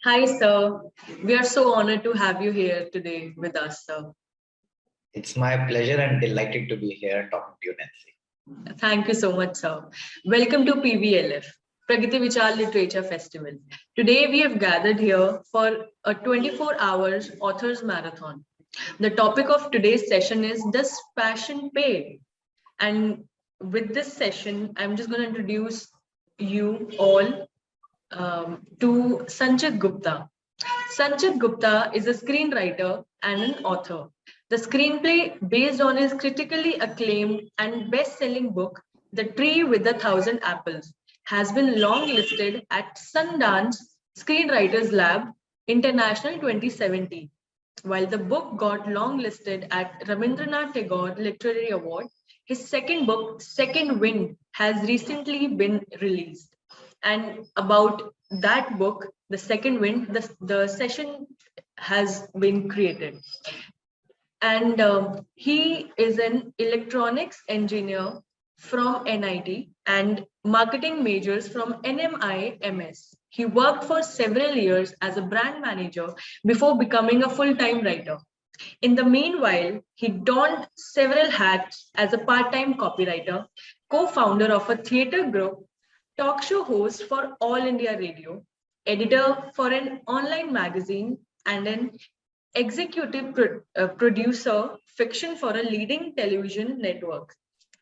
Hi, sir. We are so honored to have you here today with us, sir. It's my pleasure and delighted to be here talking to you, Nancy. Thank you so much, sir. Welcome to PVLF, PragatiE Vichaar Literature Festival. Today, we have gathered here for a 24 hours authors marathon. The topic of today's session is, does passion pay? And with this session, I'm just going to introduce you all to Sanchit Gupta. Sanchit Gupta is a screenwriter and an author. The screenplay, based on his critically acclaimed and best-selling book, The Tree with a Thousand Apples, has been long-listed at Sundance Screenwriters Lab International 2017. While the book got long-listed at Rabindranath Tagore Literary Award, his second book, Second Wind, has recently been released. And about that book, The Second Wind, the session has been created. And he is an electronics engineer from NIT and marketing majors from NMI MS. He worked for several years as a brand manager before becoming a full-time writer. In the meanwhile, he donned several hats as a part-time copywriter, co-founder of a theatre group, talk show host for All India Radio, editor for an online magazine, and an executive producer fiction for a leading television network.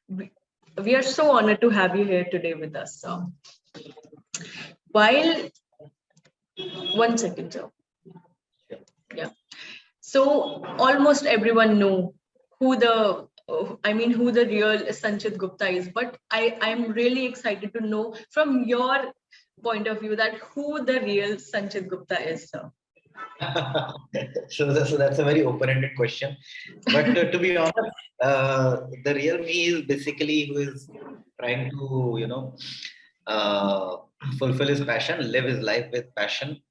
We are so honored to have you here today with us, sir. While, one second, sir. Yeah. So almost everyone know who the who the real Sanchit Gupta is, but I'm really excited to know from your point of view that who the real Sanchit Gupta is, sir. So that's a very open-ended question. But to be honest, the real me is basically who is trying to, fulfill his passion, live his life with passion,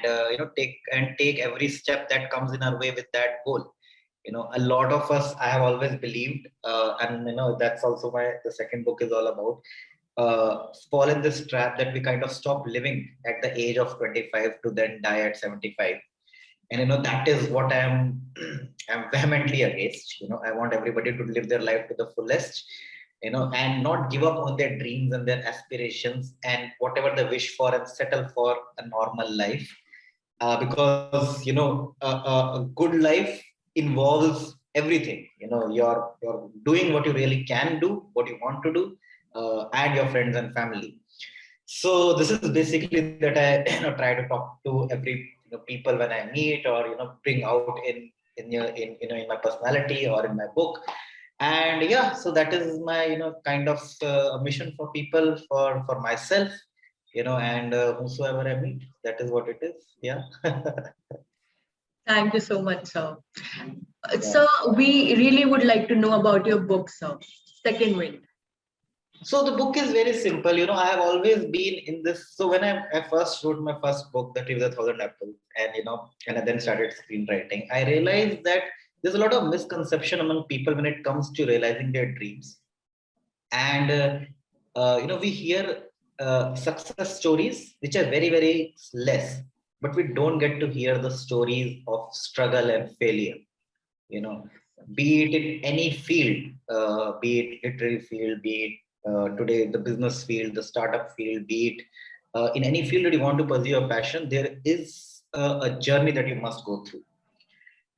and take every step that comes in our way with that goal. A lot of us, I have always believed, and that's also the second book is all about. Fall in this trap that we kind of stop living at the age of 25 to then die at 75. And that is what I'm vehemently against. I want everybody to live their life to the fullest, and not give up on their dreams and their aspirations and whatever they wish for, and settle for a normal life, because a good life involves everything. You're doing what you really can do, what you want to do, and your friends and family. So this is basically that I try to talk to every people when I meet, or bring out in my personality or in my book. And yeah, so that is my kind of mission for people, for myself, and whosoever I meet. That is what it is. Yeah. Thank you so much, sir. So we really would like to know about your book, sir, Second Wind. So the book is very simple. I have always been in this. So when I first wrote my first book, The Tree with a Thousand Apples, and I then started screenwriting, I realized that there's a lot of misconception among people when it comes to realizing their dreams. And we hear success stories which are very, very less, but we don't get to hear the stories of struggle and failure. Be it in any field, be it literary field, be it today the business field, the startup field, be it in any field that you want to pursue your passion, there is a journey that you must go through.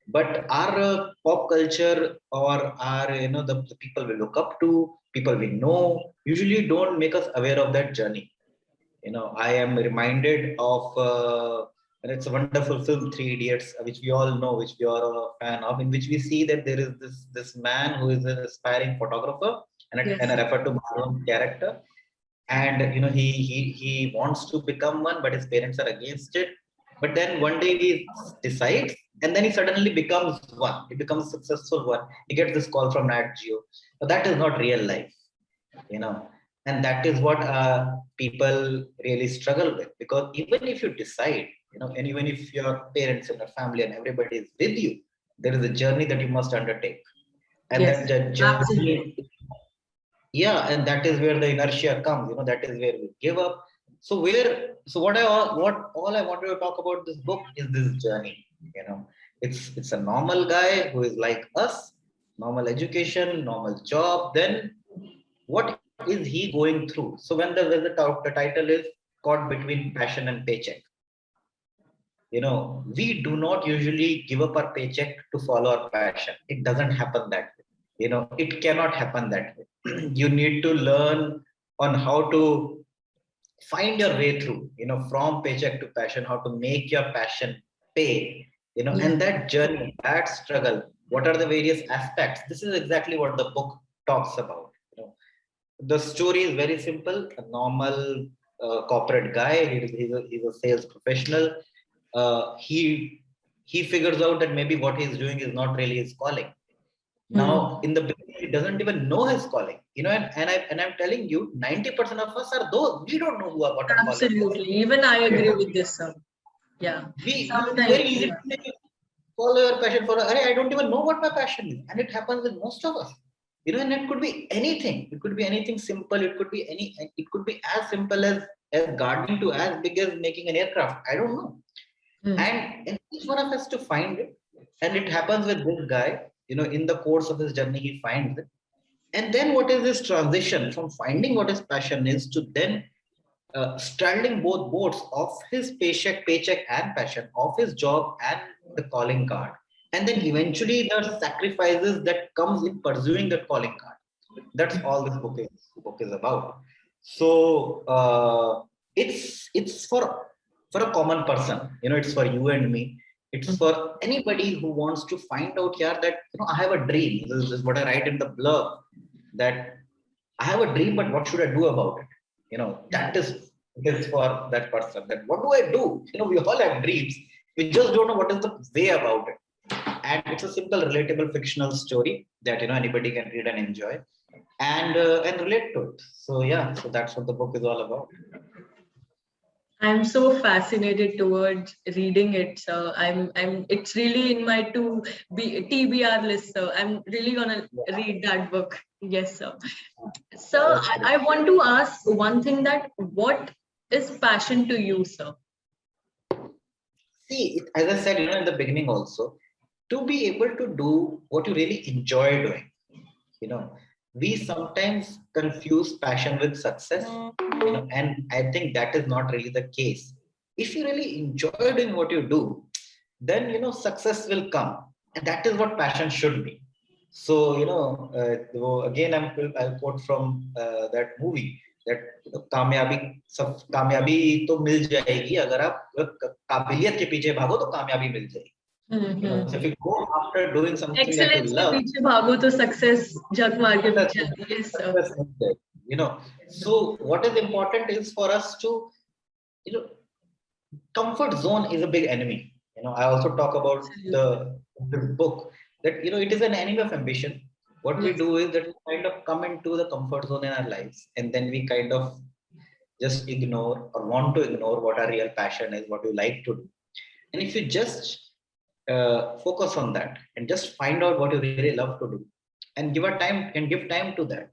But our pop culture, or our the people we look up to, people we know, usually don't make us aware of that journey. I am reminded of and it's a wonderful film, Three Idiots, which we all know, which we are a fan of, in which we see that there is this man who is an aspiring photographer, and I refer to Marlon's character, and he wants to become one, but his parents are against it. But then one day he decides, and then he suddenly becomes one. He becomes a successful one. He gets this call from Nat Geo. But that is not real life, and that is what people really struggle with. Because even if you decide, and even if your parents and your family and everybody is with you, there is a journey that you must undertake, and Yes, that journey. absolutely. Yeah, and that is where the inertia comes. That is where we give up. So what all I wanted to talk about this book is this journey. It's a normal guy who is like us, normal education, normal job. Then what is he going through? So when the title is caught between passion and paycheck, we do not usually give up our paycheck to follow our passion. It doesn't happen that way. It cannot happen that way. You need to learn on how to find your way through, from paycheck to passion, how to make your passion pay, and that journey, that struggle, what are the various aspects. This is exactly what the book talks about. The story is very simple. A normal corporate guy. He's a sales professional. He figures out that maybe what he's doing is not really his calling. Now, in the beginning, he doesn't even know his calling. I'm telling you, 90% of us are those. We don't know what our calling is. Absolutely. Even I agree with this, sir. Yeah. It's very easy to follow your passion for. I don't even know what my passion is, and it happens with most of us. And it could be anything. It could be anything simple. It could be any. It could be as simple as gardening to as big as making an aircraft. I don't know. And each one of us to find it, and it happens with this guy. In the course of his journey, he finds it. And then what is this transition from finding what his passion is to then straddling both boats of his paycheck and passion, of his job and the calling card, and then eventually the sacrifices that comes in pursuing that calling card. That's all this book is about. So it's for a common person. It's for you and me. It's for anybody who wants to find out here that I have a dream. This is what I write in the blog, that I have a dream, but what should I do about it? That is for that person. That what do I do? We all have dreams. We just don't know what is the way about it. And it's a simple, relatable, fictional story that anybody can read and enjoy, and relate to it. So yeah, so that's what the book is all about. I'm so fascinated towards reading it, sir. It's really in my TBR list, sir. I'm really gonna read that book. Yes, sir. Sir, I want to ask one thing, that what is passion to you, sir? See, as I said, in the beginning also, to be able to do what you really enjoy doing. We sometimes confuse passion with success, and I think that is not really the case. If you really enjoy doing what you do, then success will come, and that is what passion should be. So again, I'll quote from that movie, that कामयाबी तो मिल जाएगी, अगर आप काबिलियत के पीछे भागो तो कामयाबी मिल जाएगी. So if you go after doing something Excellence that you love, के पीछे भागो तो success जग मार के पीछे. Yes, sir. So what is important is for us to, comfort zone is a big enemy. I also talk about the book that it is an enemy of ambition. What we do is that we kind of come into the comfort zone in our lives, and then we kind of just ignore or want to ignore what our real passion is, what you like to do. And if you just focus on that and just find out what you really love to do, and give time to that,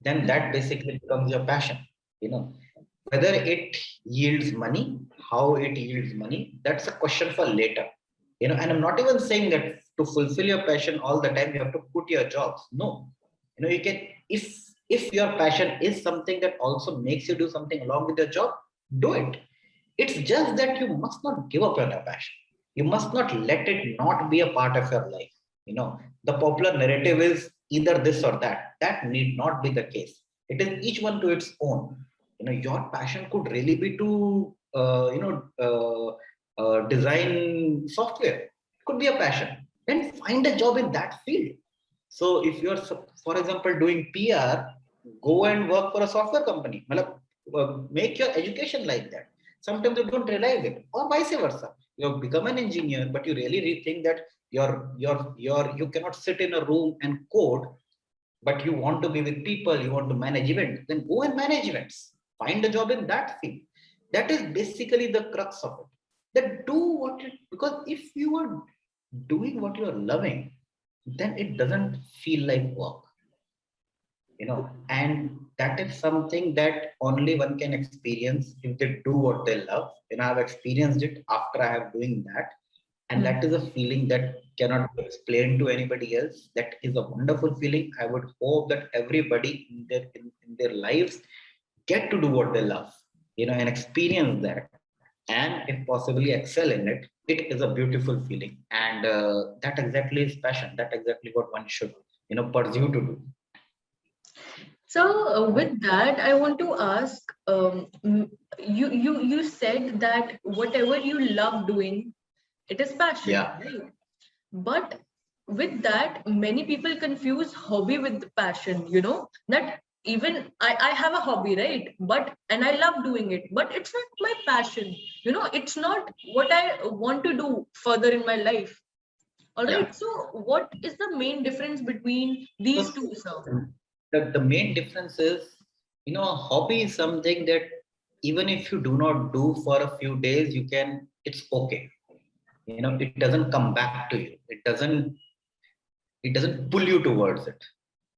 then that basically becomes your passion. Whether it yields money, how it yields money, that's a question for later. And I'm not even saying that to fulfill your passion all the time you have to quit your jobs. No, you can, if your passion is something that also makes you do something along with your job, do it. It's just that you must not give up on your passion. You must not let it not be a part of your life. The popular narrative is either this or that. That need not be the case. It is each one to its own. Your passion could really be to design software. It could be a passion. Then find a job in that field. So if you're, for example, doing PR, go and work for a software company. Make your education like that. Sometimes you don't realize it, or vice versa. You become an engineer, but you really rethink that you cannot sit in a room and code, but you want to be with people, you want to manage events. Then go and manage events. Find a job in that field. That is basically the crux of it. That do what you, because if you are doing what you are loving, then it doesn't feel like work. And that is something that only one can experience if they do what they love. I've experienced it after I have doing that. And that is a feeling that cannot be explained to anybody else. That is a wonderful feeling. I would hope that everybody in their lives get to do what they love, and experience that, and if possibly excel in it. It is a beautiful feeling, and that exactly is passion. That exactly what one should, pursue to do. So with that, I want to ask, you said that whatever you love doing, it is passion, Yeah. right? But with that, many people confuse hobby with passion, that even I have a hobby, right? And I love doing it, but it's not my passion, it's not what I want to do further in my life. All Yeah. right. So what is the main difference between these two, sir? The main difference is, a hobby is something that even if you do not do for a few days, it's okay. It doesn't come back to you. It doesn't pull you towards it.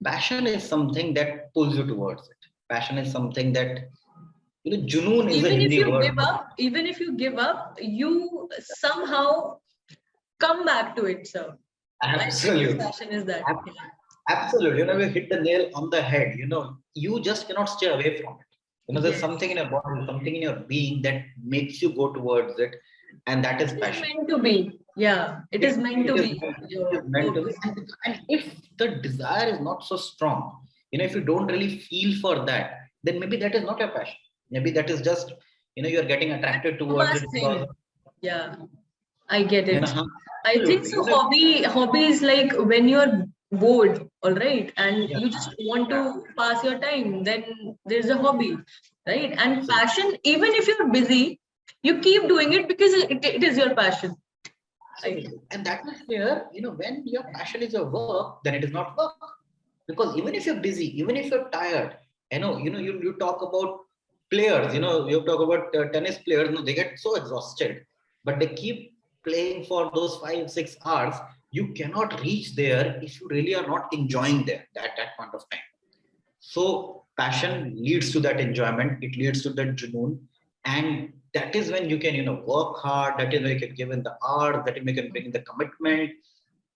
Passion is something that pulls you towards it. Passion is something that, junoon is a Even if Hindi you word. give up, you somehow come back to it, sir. I think this Absolutely. passion is that. Absolutely. You hit the nail on the head. You just cannot stay away from it. There's Yes. something in your body, something in your being that makes you go towards it. And that is It is passion. meant to be. Yeah, it is meant to be It is your meant to be. purpose. And if the desire is not so strong, if you don't really feel for that, then maybe that is not your passion. Maybe that is just, you're getting attracted towards Must it because, thing. Yeah, I get it. I think absolutely. so. Hobby is like when you're bored, all right, and Yeah, you just want yeah, to pass your time. Then there's a hobby, right? And absolutely. passion, even if you're busy, you keep doing it because it is your passion. Absolutely. And that is where, when your passion is your work, then it is not work. Because even if you're busy, even if you're tired, you talk about players, you talk about tennis players, they get so exhausted, but they keep playing for those 5 6 hours. You cannot reach there if you really are not enjoying there at that point of time. So passion leads to that enjoyment. It leads to that junoon, and that is when you can, work hard. That is when you can give in the hours. That is when you can bring in the commitment.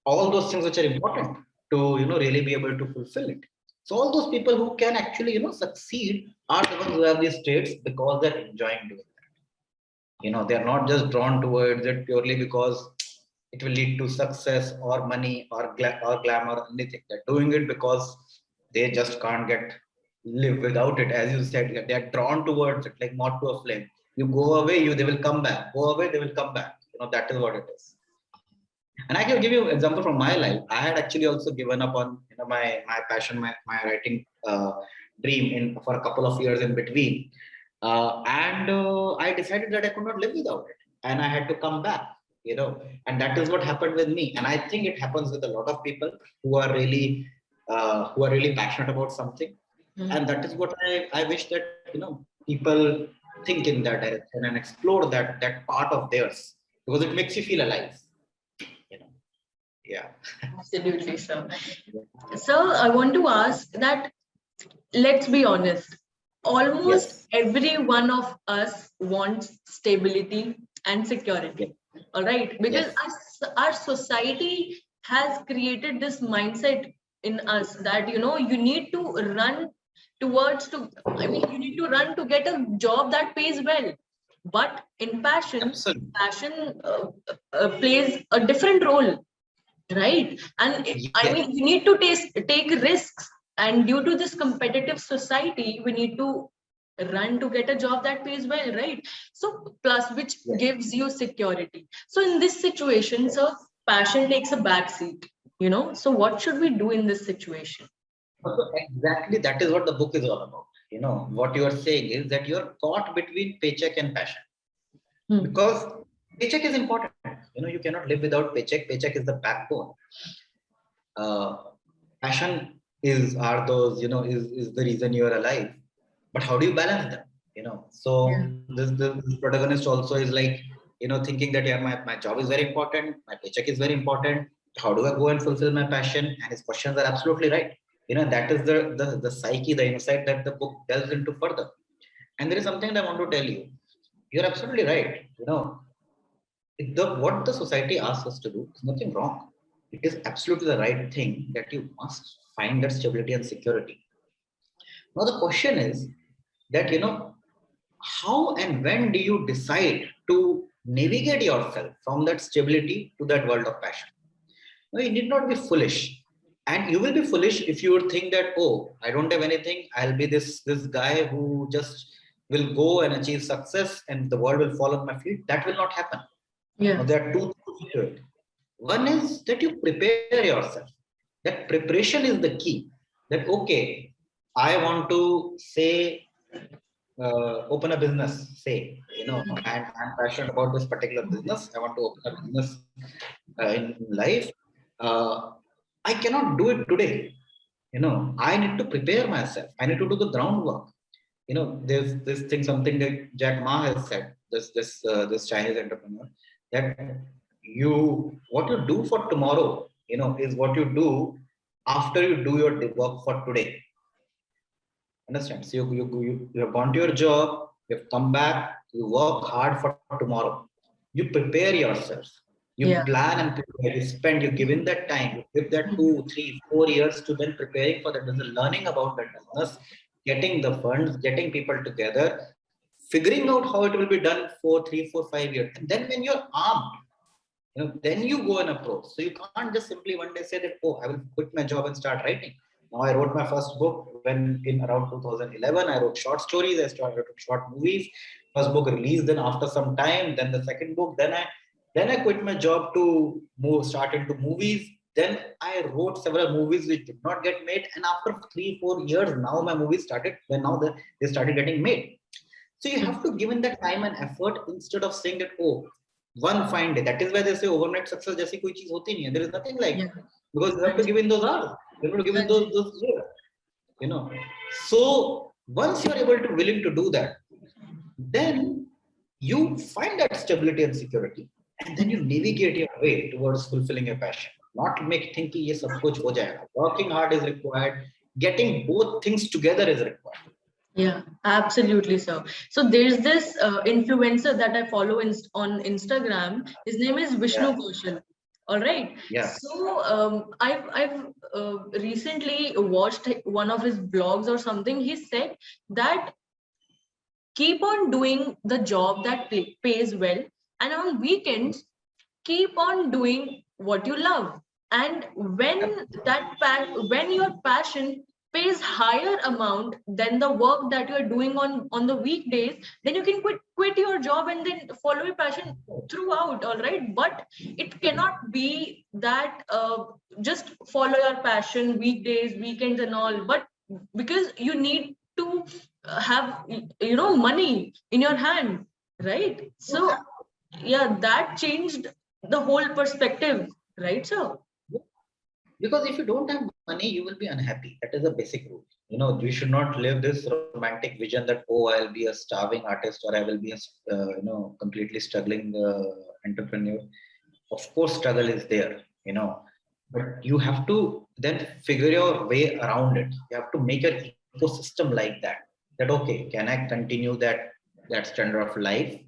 All those things which are important to, really be able to fulfill it. So all those people who can actually, succeed are the ones who have these traits because they're enjoying doing that. They're not just drawn towards it purely because it will lead to success or money or glamour or anything. They're doing it because they just can't live without it. As you said, they're drawn towards it like moth to a flame. You go away, they will come back. Go away, they will come back. That is what it is. And I can give you an example from my life. I had actually also given up on, my passion, my writing dream in for a couple of years in between. And I decided that I could not live without it, and I had to come back. And that is what happened with me. And I think it happens with a lot of people who are really passionate about something. And that is what I wish that people think in that direction and explore that part of theirs, because it makes you feel alive. You know, yeah. Absolutely, sir. So I want to ask that, let's be honest, almost Yes. every one of us wants stability and Yes. security. All right, because Yes. our society has created this mindset in us that you need to run towards to I mean you need to run to get a job that pays well. But in passion, Absolutely. plays a different role, right? And I Yes. mean you need to take risks, and due to this competitive society we need to run to get a job that pays well, right? So plus which Yes. gives you security. So in this situation, Yes. so passion takes a back seat, so what should we do in this situation? So exactly that is what the book is all about. What you are saying is that you're caught between paycheck and passion, Hmm. because paycheck is important. You cannot live without paycheck. Paycheck is the backbone. Uh, Passion are those, is the reason you are alive. But how do you balance them? So Yeah. this protagonist also is like, thinking that, yeah, my job is very important, my paycheck is very important. How do I go and fulfill my passion? And his questions are absolutely right. That is the psyche, the insight that the book delves into further. And there is something that I want to tell you. You're absolutely right. What the society asks us to do is nothing wrong. It is absolutely the right thing that you must find that stability and security. Now the question is that how and when do you decide to navigate yourself from that stability to that world of passion? No, you need not be foolish. And you will be foolish if you would think that, oh, I don't have anything. I'll be this guy who just will go and achieve success and the world will fall on my feet. That will not happen. Yeah. Now, there are two things to it. One is that you prepare yourself. That preparation is the key. That, okay, I want to say, open a business, say, and I'm passionate about this particular business. I want to open a business in life. Uh, I cannot do it today. I need to prepare myself. I need to do the groundwork. There's this thing, something that Jack Ma has said, this Chinese entrepreneur, that what you do for tomorrow, is what you do after you do your work for today. Understand? So you have gone to your job, you have come back, you work hard for tomorrow. You prepare yourself. You plan and prepare. You give in that time. You give that 2, 3, 4 years to then preparing for that business, learning about that business, getting the funds, getting people together, figuring out how it will be done for 3, 4, 5 years. And then when you're armed, then you go and approach. So you can't just simply one day say that, oh, I will quit my job and start writing. Now I wrote my first book when in around 2011. I wrote short stories. I started short movies. First book released. Then after some time, then the second book. Then I quit my job to start into movies. Then I wrote several movies which did not get made. And after 3, 4 years, now my movies started. Then now they started getting made. So you have to give in that time and effort instead of saying that, oh, one fine day. That is why they say overnight success जैसी कोई चीज होती नहीं है. There is nothing like that. Because you have to give in those hours. You have to give in those years. So once you are able to willing to do that, then you find that stability and security, and then you navigate your way towards fulfilling your passion. Not make think कि ये सब कुछ हो जाएगा. Working hard is required. Getting both things together is required. Yeah, absolutely, sir. So there's this influencer that I follow on Instagram. His name is Vishnu Kaushal. All right. Yeah. So I've recently watched one of his blogs or something. He said that keep on doing the job that pays well, and on weekends keep on doing what you love. And when your passion pays higher amount than the work that you're doing on the weekdays, then you can quit your job and then follow your passion throughout. All right, but it cannot be that just follow your passion weekdays, weekends and all, but because you need to have money in your hand, right? So yeah, that changed the whole perspective, right, sir? Because if you don't have money, you will be unhappy. That is a basic rule. You should not live this romantic vision that, oh, I'll be a starving artist or I will be a completely struggling entrepreneur. Of course, struggle is there, but you have to then figure your way around it. You have to make an ecosystem like that. That, okay, can I continue that standard of life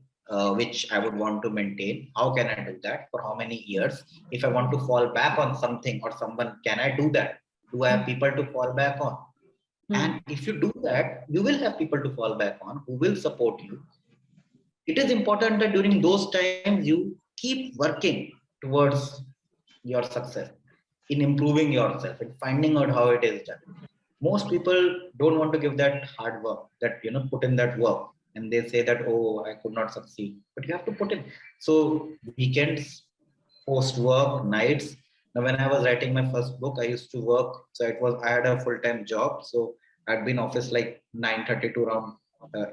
which I would want to maintain? How can I do that? For how many years? If I want to fall back on something or someone, can I do that? Do I have people to fall back on? And if you do that, you will have people to fall back on who will support you. It is important that during those times you keep working towards your success, in improving yourself and finding out how it is done. Most people don't want to give that hard work, that put in that work, and they say that, oh, I could not succeed, but you have to put in. So weekends, post work, nights. Now when I was writing my first book, I used to work. So I had a full-time job. So I'd be in office like 9:30 to around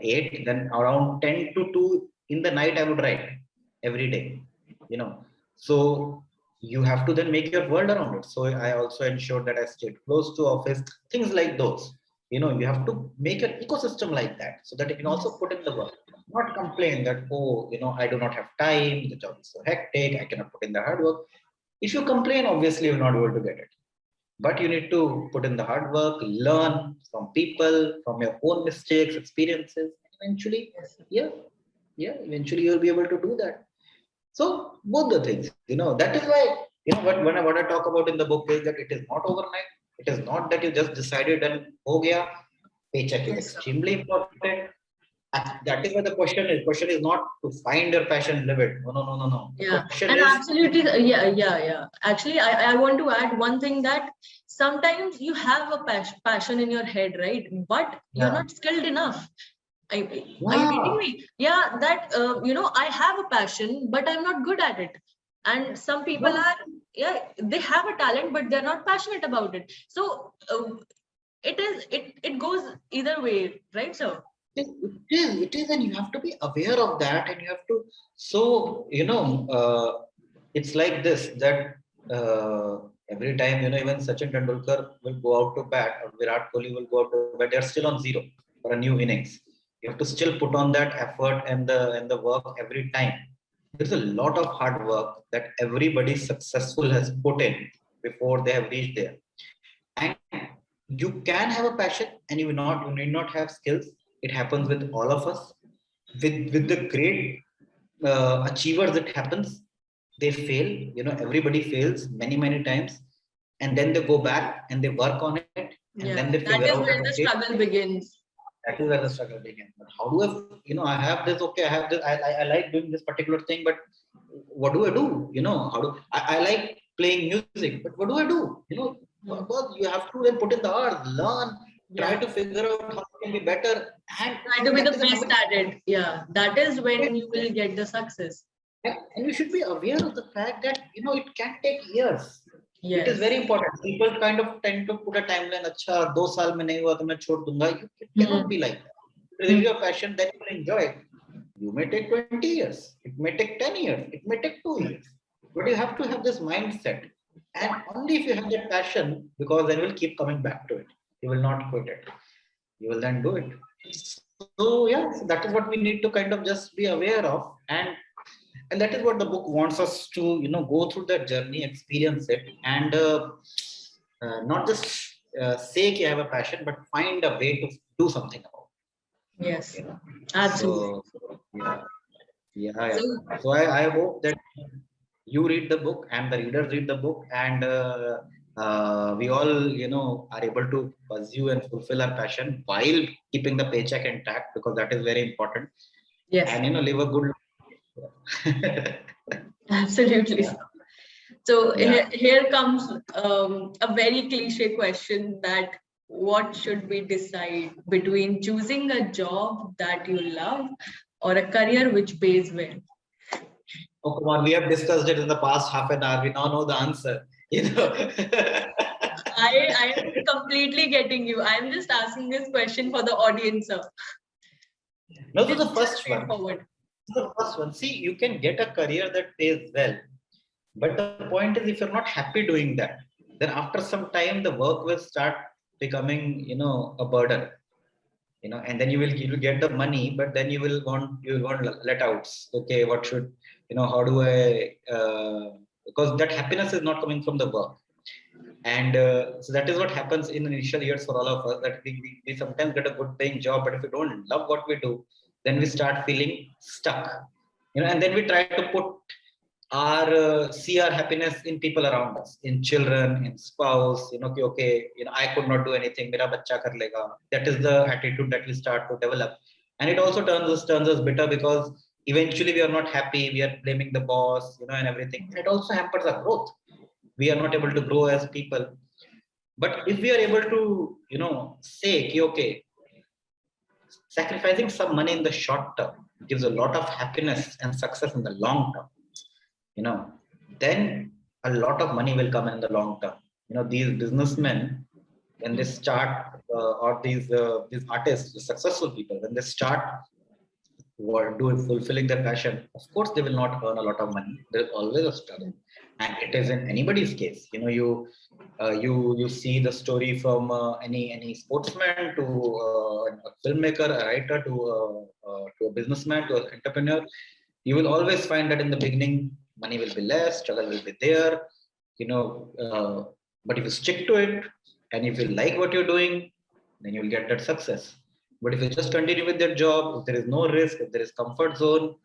8. Then around 10 to 2 in the night, I would write every day. So you have to then make your world around it. So I also ensured that I stayed close to office, things like those. You have to make an ecosystem like that so that you can also put in the work, not complain that, oh, I do not have time, the job is so hectic, I cannot put in the hard work. If you complain, obviously you're not able to get it. but you need to put in the hard work, learn from people, from your own mistakes, experiences. Eventually, yeah, eventually you'll be able to do that. So both the things, that is why, what I talk about in the book is that it is not overnight. It is not that you just decided and oh yeah, paycheck is Yes, sir. extremely important. That is why the question is. Question is not to find your passion, live it. No, no, no, no, no. The Yeah, question and is, absolutely, yeah. Actually, I want to add one thing that sometimes you have a passion in your head, right? But you're yeah, not skilled enough. Are you getting yeah, me? Yeah, that I have a passion, but I'm not good at it. And some people yeah. are, yeah, they have a talent, but they're not passionate about it. So it goes either way, right, sir? It is, and you have to be aware of that, and you have to. So it's like this that every time even Sachin Tendulkar will go out to bat or Virat Kohli will go out to bat, they're still on zero for a new innings. You have to still put on that effort and the work every time. There's a lot of hard work that everybody successful has put in before they have reached there. And you can have a passion and you need not have skills. It happens with all of us. With the great achievers, it happens. They fail. Everybody fails many times, and then they go back and they work on it, and then they Yeah, figure that out is that where the okay, struggle begins. that is where the struggle begins. But how do I have this, okay, I have this, I like doing this particular thing, but what do I do? How do I like playing music, but what do I do? Hmm. Well, you have to then put in the hours, learn, try Yeah. to figure out how it can be better. And Try to be that the is a best combination. at it. Yeah, that is when you will get the success. And you should be aware of the fact that, it can take years. It is very Yes. important. People kind of tend to put a timeline, अच्छा 2 साल में नहीं हुआ तो मैं छोड़ दूंगा. It cannot Hmm. be like that. If it is Hmm. really your passion, then you will enjoy it. You may take 20 years. It may take 10 years. It may take 2 years. But you have to have this mindset. And only if you have that passion, because then you will keep coming back to it. You will not quit it. You will then do it. So yeah, so that is what we need to kind of just be aware of. And that is what the book wants us to go through that journey, experience it, and not just say I have a passion, but find a way to do something about it, Yes. Absolutely. so yeah, yeah. So So I hope that you read the book and the readers read the book, and we all are able to pursue and fulfill our passion while keeping the paycheck intact, because that is very important, yes, and live a good life. absolutely. Yeah, So yeah. here comes a very cliche question that what should we decide between choosing a job that you love or a career which pays well? Oh, come on. We have discussed it in the past half an hour. We now know the answer. You know. I am completely getting you. I'm just asking this question for the audience, sir. No, so It's the just first one. straightforward. The first one. See, you can get a career that pays well, but the point is, if you're not happy doing that, then after some time, the work will start becoming, a burden. And then you will get the money, but then you will want let outs. Okay, what should, how do I? Because that happiness is not coming from the work. And so that is what happens in initial years for all of us, that we sometimes get a good paying job, but if we don't love what we do, then we start feeling stuck, and then we try to put our see our happiness in people around us, in children, in spouse, okay, I could not do anything, mera bachcha kar lega. That is the attitude that we start to develop, and it also turns us bitter, because eventually we are not happy, we are blaming the boss, and everything. It also hampers our growth. We are not able to grow as people. But if we are able to say okay, sacrificing some money in the short term gives a lot of happiness and success in the long term, you know then a lot of money will come in the long term. These businessmen, when they start, or these artists, the successful people, when they start doing fulfilling their passion, of course they will not earn a lot of money. There's always a struggle, and it is in anybody's case. You see the story from any sportsman to a filmmaker, a writer, to a businessman, to an entrepreneur. You will always find that in the beginning, money will be less, struggle will be there. You know, uh, But if you stick to it, and if you like what you're doing, then you'll get that success. But if you just continue with your job, if there is no risk, if there is comfort zone,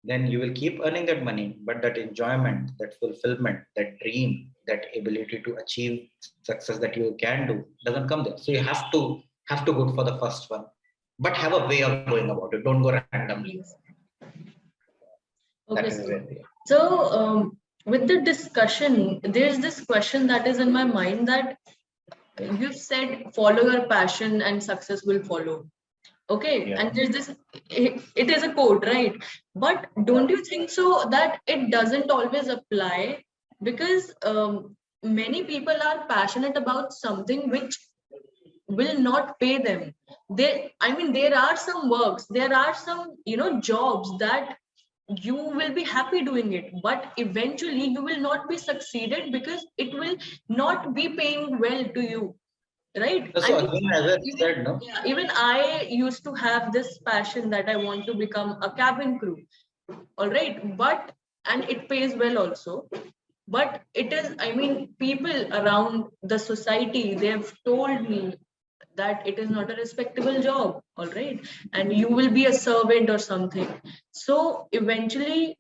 then you will keep earning that money. But that enjoyment, that fulfillment, that dream, that ability to achieve success that you can do doesn't come there. So you have to go for the first one, but have a way of going about it. Don't go randomly. Yes. That Okay, is where we are. so with the discussion, there's this question that is in my mind, that you said follow your passion and success will follow. Okay, Yeah. and there's this, it is a quote, right? But don't you think so that it doesn't always apply? Because many people are passionate about something which will not pay them. I mean, there are some works, there are some, jobs that you will be happy doing it, but eventually you will not be succeeded because it will not be paying well to you, right? I So mean, again, as I even, said, no. yeah, even I used to have this passion that I want to become a cabin crew, all right, but and it pays well also, but it is, I mean, people around the society, they've told me that it is not a respectable job, all right, and you will be a servant or something. So eventually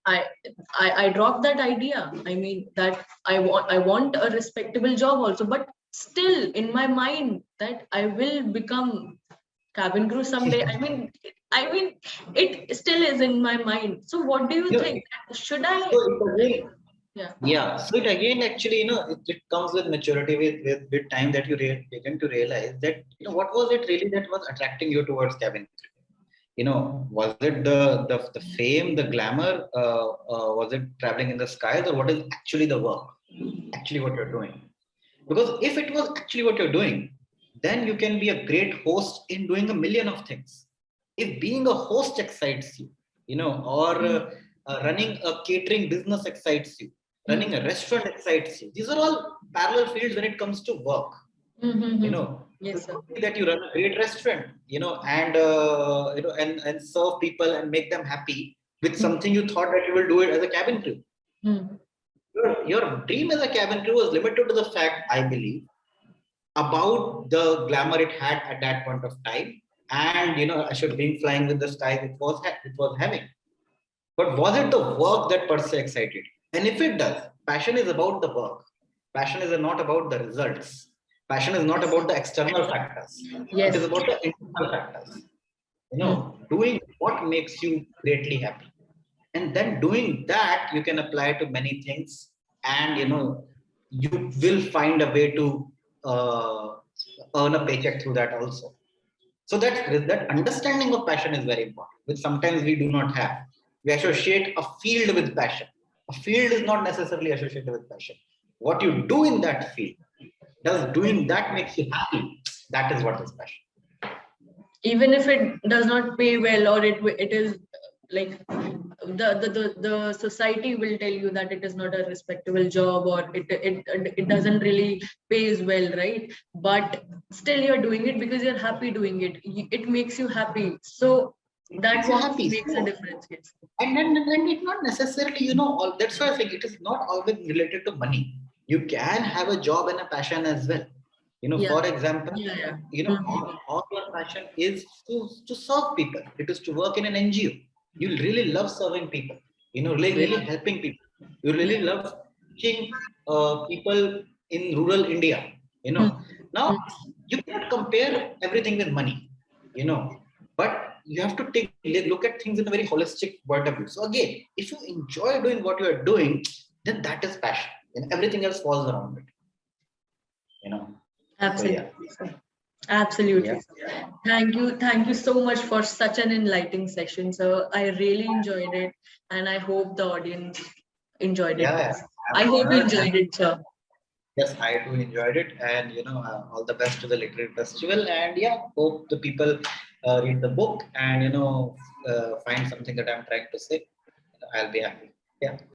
I, I dropped that idea. I mean, that I want a respectable job also, but still in my mind that I will become cabin crew someday. I mean, it still is in my mind. So what do you You know, think? Should I? so it again, Yeah. yeah. So it again, actually, it comes with maturity, with time, that you begin to realize that, what was it really that was attracting you towards cabin crew? Was it the fame, the glamour? Was it traveling in the skies, or what is actually the work? Actually, what you're doing? Because if it was actually what you're doing, then you can be a great host in doing a million of things. If being a host excites you, or running a catering business excites you, running a restaurant excites you, these are all parallel fields when it comes to work. Mm-hmm. So Yes, it sir. could be that you run a great restaurant, and and serve people and make them happy with something you thought that you will do it as a cabin crew. Mm-hmm. Your dream as a cabin crew was limited to the fact, I believe, about the glamour it had at that point of time, and I should being flying with the skies it was having. But was it the work that per se excited you? And if it does, passion is about the work. Passion is not about the results. Passion is not about the external factors. It is Yes. about the internal factors. Mm. Doing what makes you greatly happy. And then doing that, you can apply to many things, and you will find a way to uh, earn a paycheck through that also. So that understanding of passion is very important, which sometimes we do not have. We associate a field with passion. A field is not necessarily associated with passion. What you do in that field, does doing that makes you happy? That is what is passion. Even if it does not pay well, or it is like the society will tell you that it is not a respectable job, or it doesn't really pays well, right? But still you're doing it because you're happy doing it. It makes you happy, so It that makes you what happy. makes a So, difference. Yes. and it's not necessarily, all that's why I think it is not always related to money. You can have a job and a passion as well. Yeah. For example, Yeah. Mhm. all your passion is to serve people. It is to work in an NGO. You really love serving people, really Yeah. helping people. You really Yeah. love teaching people in rural India. Now Mhm. you cannot compare everything with money, but you have to look at things in a very holistic point of view. So again, if you enjoy doing what you are doing, then that is passion, and everything else falls around it. You know. So yeah. Absolutely, sir. Absolutely. Yeah. Thank you so much for such an enlightening session, sir. I really enjoyed it, and I hope the audience enjoyed it Yeah, too. yeah. I'm I hope you honored, and enjoyed it, sir. yes, I too enjoyed it. And all the best to the literary festival. And yeah, hope the people read the book and find something that I'm trying to say. I'll be happy. Yeah.